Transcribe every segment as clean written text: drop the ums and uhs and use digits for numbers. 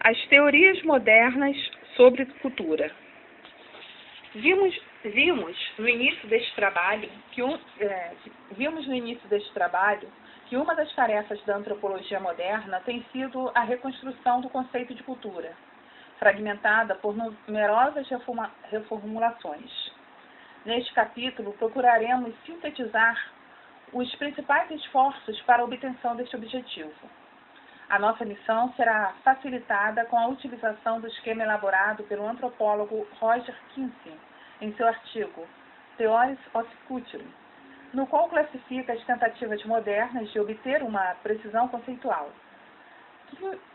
As teorias modernas sobre cultura. Vimos no início deste trabalho que uma das tarefas da antropologia moderna tem sido a reconstrução do conceito de cultura, fragmentada por numerosas reformulações. Neste capítulo, procuraremos sintetizar os principais esforços para a obtenção deste objetivo. A nossa missão será facilitada com a utilização do esquema elaborado pelo antropólogo Roger Kinsey em seu artigo Theories of Culture, no qual classifica as tentativas modernas de obter uma precisão conceitual.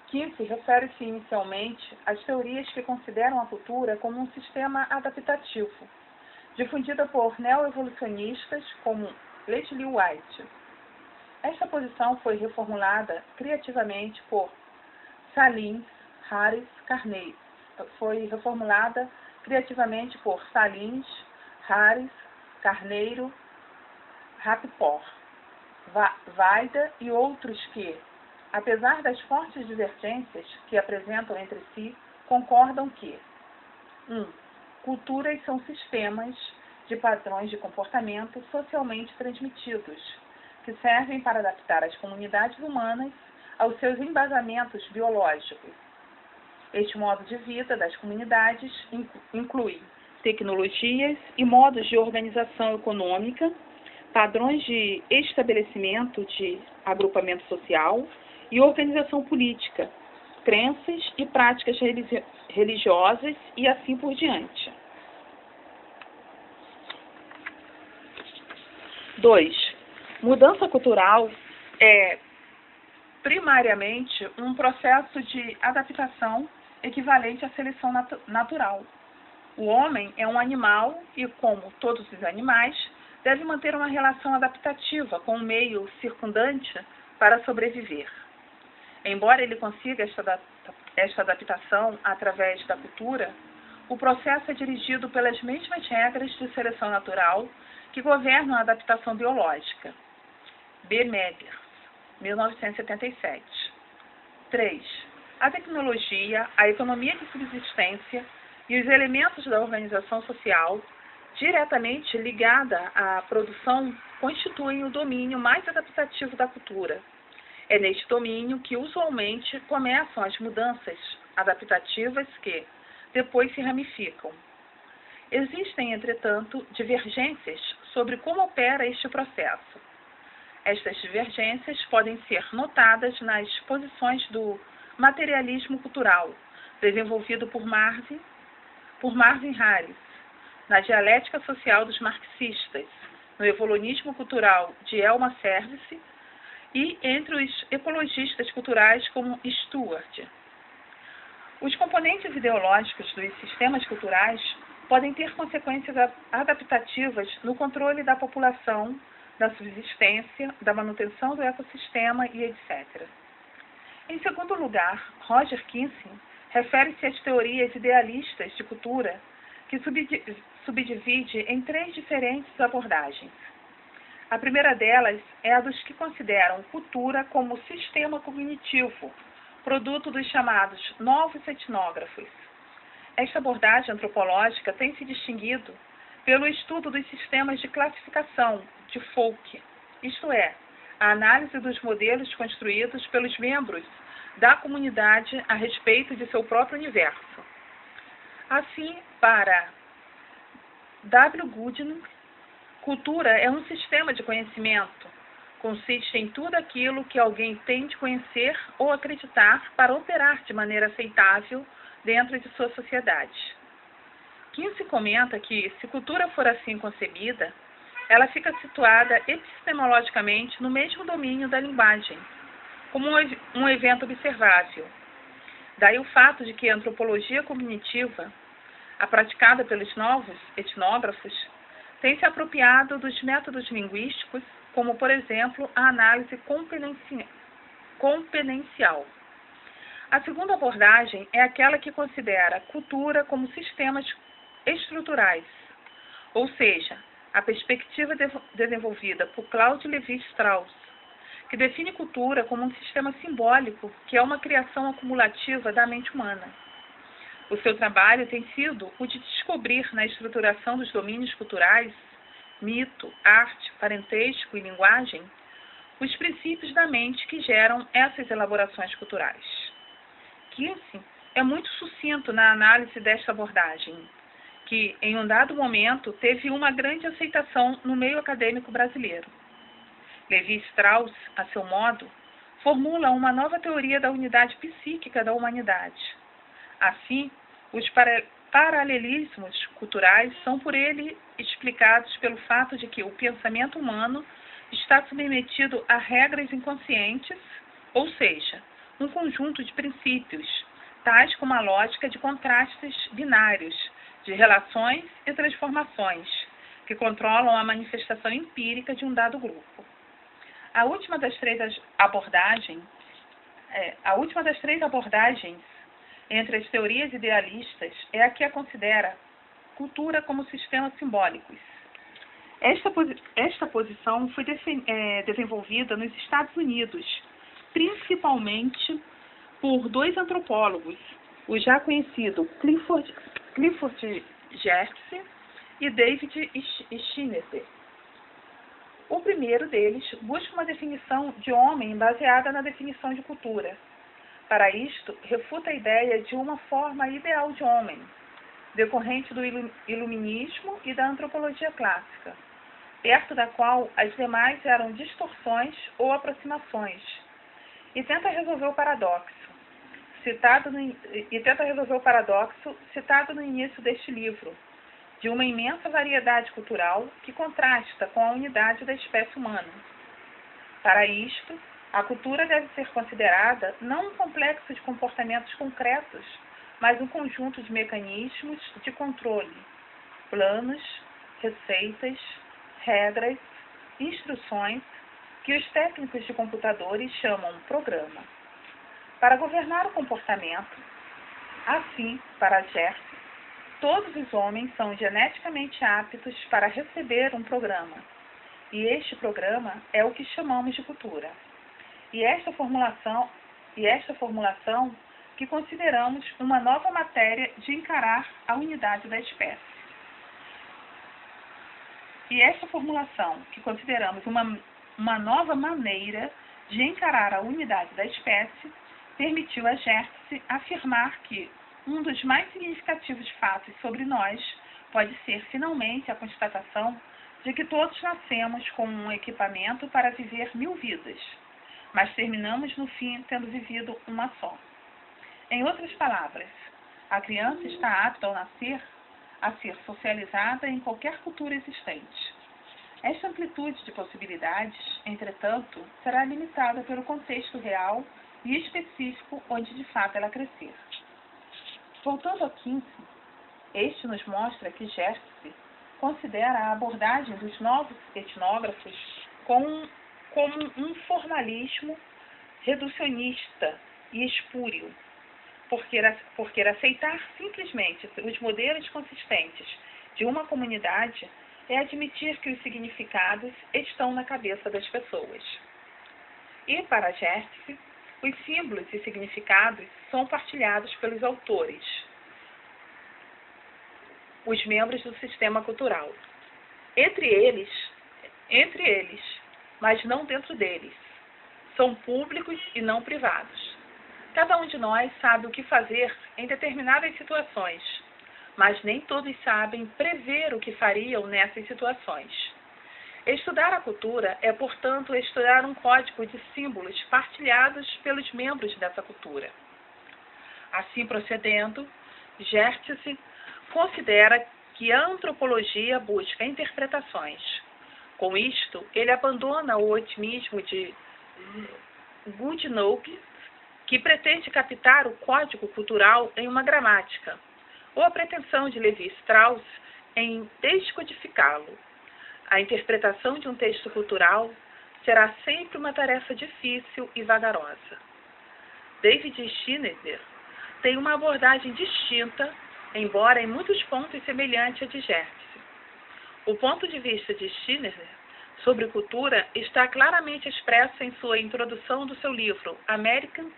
Kinsey refere-se inicialmente às teorias que consideram a cultura como um sistema adaptativo, difundida por neoevolucionistas como Leslie White. Esta posição foi reformulada criativamente por Salins, Harris, Carneiro. Rappaport, Vaida e outros que, apesar das fortes divergências que apresentam entre si, concordam que 1. Culturas são sistemas de padrões de comportamento socialmente transmitidos, que servem para adaptar as comunidades humanas aos seus embasamentos biológicos. Este modo de vida das comunidades inclui tecnologias e modos de organização econômica, padrões de estabelecimento de agrupamento social e organização política, crenças e práticas religiosas e assim por diante. 2. Mudança cultural é primariamente um processo de adaptação equivalente à seleção natural. O homem é um animal e, como todos os animais, deve manter uma relação adaptativa com o meio circundante para sobreviver. Embora ele consiga esta adaptação através da cultura, o processo é dirigido pelas mesmas regras de seleção natural que governam a adaptação biológica. B. Meders, 1977. 3. A tecnologia, a economia de subsistência e os elementos da organização social diretamente ligada à produção constituem o domínio mais adaptativo da cultura. É neste domínio que usualmente começam as mudanças adaptativas que depois se ramificam. Existem, entretanto, divergências sobre como opera este processo. Estas divergências podem ser notadas nas posições do materialismo cultural, desenvolvido por Marvin Harris, na dialética social dos marxistas, no evolucionismo cultural de Elma Service e entre os ecologistas culturais como Stuart. Os componentes ideológicos dos sistemas culturais podem ter consequências adaptativas no controle da população, da subsistência, da manutenção do ecossistema e etc. Em segundo lugar, Roger Kinsey refere-se às teorias idealistas de cultura, que subdivide em 3 diferentes abordagens. A primeira delas é a dos que consideram cultura como sistema cognitivo, produto dos chamados novos etnógrafos. Esta abordagem antropológica tem se distinguido pelo estudo dos sistemas de classificação de Folk, isto é, a análise dos modelos construídos pelos membros da comunidade a respeito de seu próprio universo. Assim, para W. Gooding, cultura é um sistema de conhecimento. Consiste em tudo aquilo que alguém tem de conhecer ou acreditar para operar de maneira aceitável dentro de sua sociedade. Kinsey comenta que, se cultura for assim concebida, ela fica situada epistemologicamente no mesmo domínio da linguagem, como um evento observável. Daí o fato de que a antropologia cognitiva, a praticada pelos novos etnógrafos, tem se apropriado dos métodos linguísticos, como, por exemplo, a análise competencial. A segunda abordagem é aquela que considera a cultura como sistemas estruturais, ou seja, a perspectiva desenvolvida por Claude Lévi-Strauss, que define cultura como um sistema simbólico que é uma criação acumulativa da mente humana. O seu trabalho tem sido o de descobrir na estruturação dos domínios culturais, mito, arte, parentesco e linguagem, os princípios da mente que geram essas elaborações culturais. Kinsey é muito sucinto na análise desta abordagem, que, em um dado momento, teve uma grande aceitação no meio acadêmico brasileiro. Levi-Strauss, a seu modo, formula uma nova teoria da unidade psíquica da humanidade. Assim, os paralelismos culturais são por ele explicados pelo fato de que o pensamento humano está submetido a regras inconscientes, ou seja, um conjunto de princípios, tais como a lógica de contrastes binários, de relações e transformações, que controlam a manifestação empírica de um dado grupo. A última das três abordagens entre as teorias idealistas é a que a considera cultura como sistemas simbólicos. Esta posição foi desenvolvida nos Estados Unidos, principalmente por dois antropólogos, o já conhecido Clifford Geertz e David Schneider. O primeiro deles busca uma definição de homem baseada na definição de cultura. Para isto, refuta a ideia de uma forma ideal de homem, decorrente do iluminismo e da antropologia clássica, perto da qual as demais eram distorções ou aproximações, e tenta resolver o paradoxo citado no início deste livro, de uma imensa variedade cultural que contrasta com a unidade da espécie humana. Para isto, a cultura deve ser considerada não um complexo de comportamentos concretos, mas um conjunto de mecanismos de controle, planos, receitas, regras, instruções, que os técnicos de computadores chamam programa. Para governar o comportamento, assim, para Geertz, todos os homens são geneticamente aptos para receber um programa, e este programa é o que chamamos de cultura. E esta formulação que consideramos uma nova matéria de encarar a unidade da espécie. E esta formulação que consideramos uma nova maneira de encarar a unidade da espécie permitiu a Geertz afirmar que um dos mais significativos fatos sobre nós pode ser finalmente a constatação de que todos nascemos com um equipamento para viver 1000 vidas, mas terminamos no fim tendo vivido uma só. Em outras palavras, a criança está apta ao nascer a ser socializada em qualquer cultura existente. Esta amplitude de possibilidades, entretanto, será limitada pelo contexto real e específico onde de fato ela crescer. Voltando a Kinsey, este nos mostra que Geertz considera a abordagem dos novos etnógrafos como um formalismo reducionista e espúrio, porque aceitar simplesmente os modelos consistentes de uma comunidade é admitir que os significados estão na cabeça das pessoas. E, para Geertz, os símbolos e significados são partilhados pelos autores, os membros do sistema cultural. Entre eles, mas não dentro deles. São públicos e não privados. Cada um de nós sabe o que fazer em determinadas situações, mas nem todos sabem prever o que fariam nessas situações. Estudar a cultura é, portanto, estudar um código de símbolos partilhados pelos membros dessa cultura. Assim procedendo, Geertz considera que a antropologia busca interpretações. Com isto, ele abandona o otimismo de Goodenough, que pretende captar o código cultural em uma gramática, ou a pretensão de Levi-Strauss em descodificá-lo. A interpretação de um texto cultural será sempre uma tarefa difícil e vagarosa. David Schneider tem uma abordagem distinta, embora em muitos pontos semelhante à de Geertz. O ponto de vista de Schneider sobre cultura está claramente expresso em sua introdução do seu livro American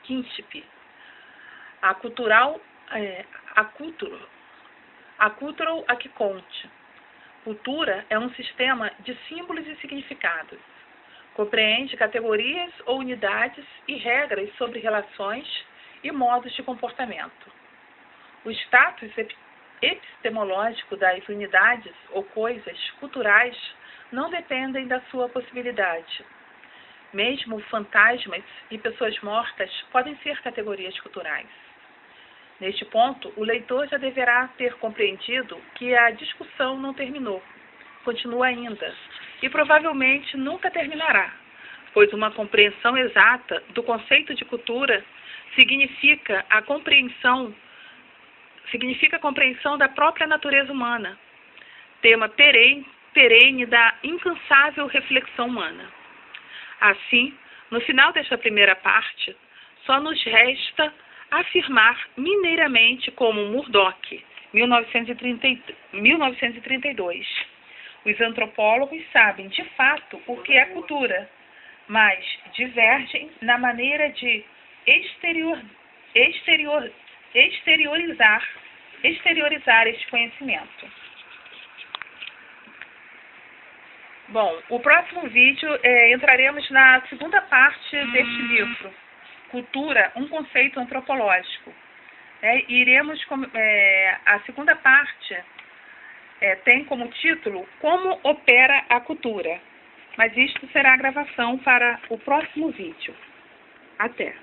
Kinship, a cultural a que conte. Cultura é um sistema de símbolos e significados. Compreende categorias ou unidades e regras sobre relações e modos de comportamento. O status epistemológico das unidades ou coisas culturais não dependem da sua possibilidade. Mesmo fantasmas e pessoas mortas podem ser categorias culturais. Neste ponto, o leitor já deverá ter compreendido que a discussão não terminou, continua ainda, e provavelmente nunca terminará, pois uma compreensão exata do conceito de cultura significa a compreensão da própria natureza humana, tema perene da incansável reflexão humana. Assim, no final desta primeira parte, só nos resta afirmar mineiramente como Murdoch, 1932. Os antropólogos sabem, de fato, o que é cultura, mas divergem na maneira de exteriorizar este conhecimento. Bom, o próximo vídeo entraremos na segunda parte deste livro, Cultura, um conceito antropológico. A segunda parte tem como título Como opera a cultura, mas isto será a gravação para o próximo vídeo. Até!